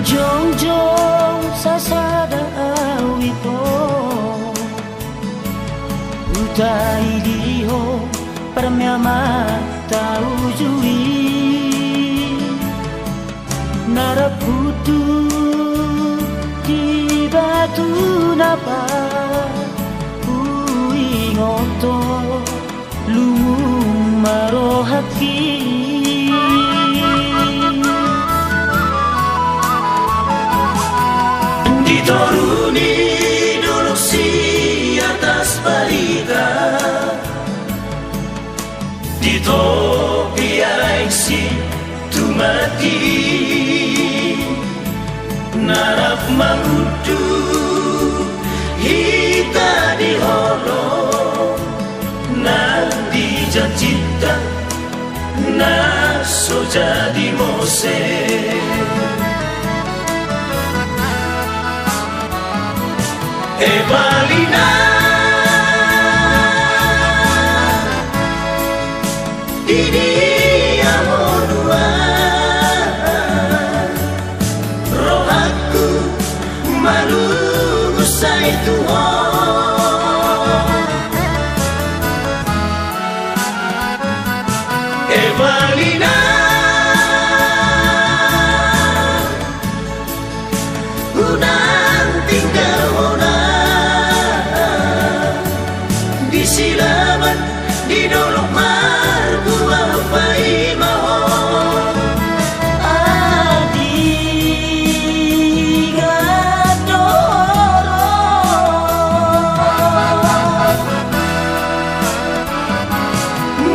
Jongjong sasada awito Utai diho parmyama taujui Naraputu di batu napa Uingoto lumarohaki Ditoruni duduk si atas balita Di topi aiksi tu mati Narap mangudu hita di holo Nanti jacita naso jadi mose Evalina Didi Amonua Rohaku malu usai tua Evalina Unang tinggal silaman di dolok margu apai maho adi gadoro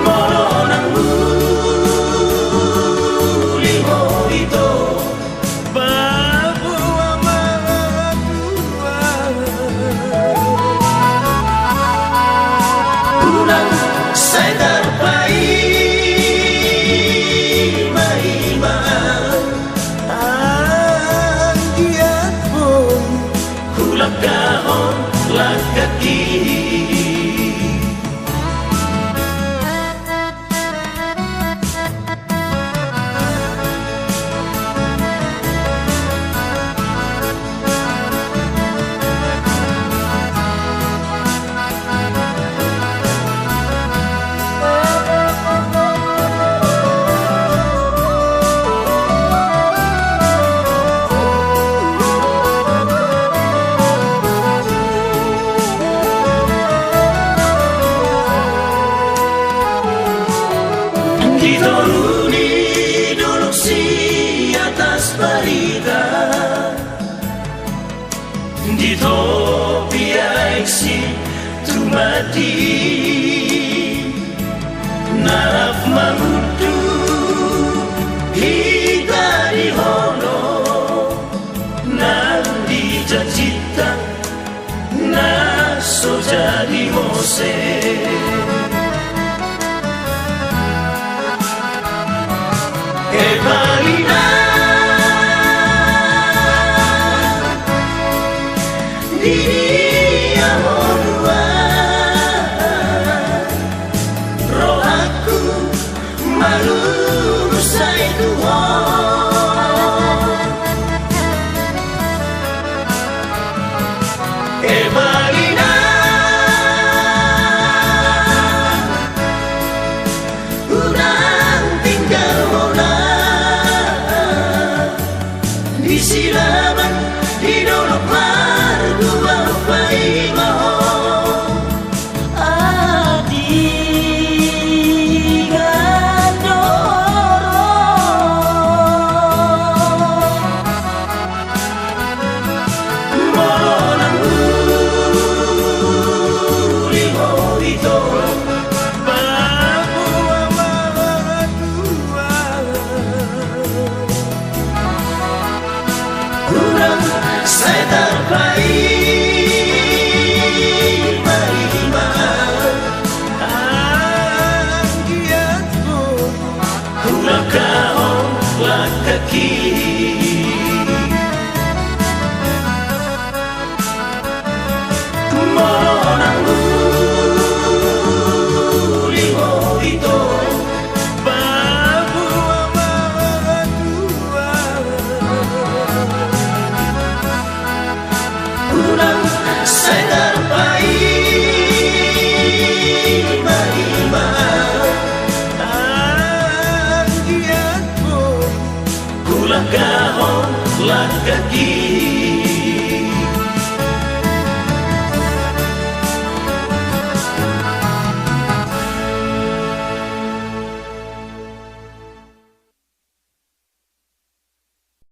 molonang muli itu babu amatua saya terbaik mahiman anggiat pun kulak kahon lakaki Ditoruni duduk si atas balita Di topi aiksi tu mati Narap mangudu hita di holo Nanti jacita naso jadi mose Evalina Didi Amonua Rohaku malu usai tua Evalina Unang tinggal silaman di dolok margu apai maho adi gadoro molonang muli itu babu amatua saya terbaik mahiman anggiat pun kulak kahon lakaki molonang muli itu babu amatua langkah kaki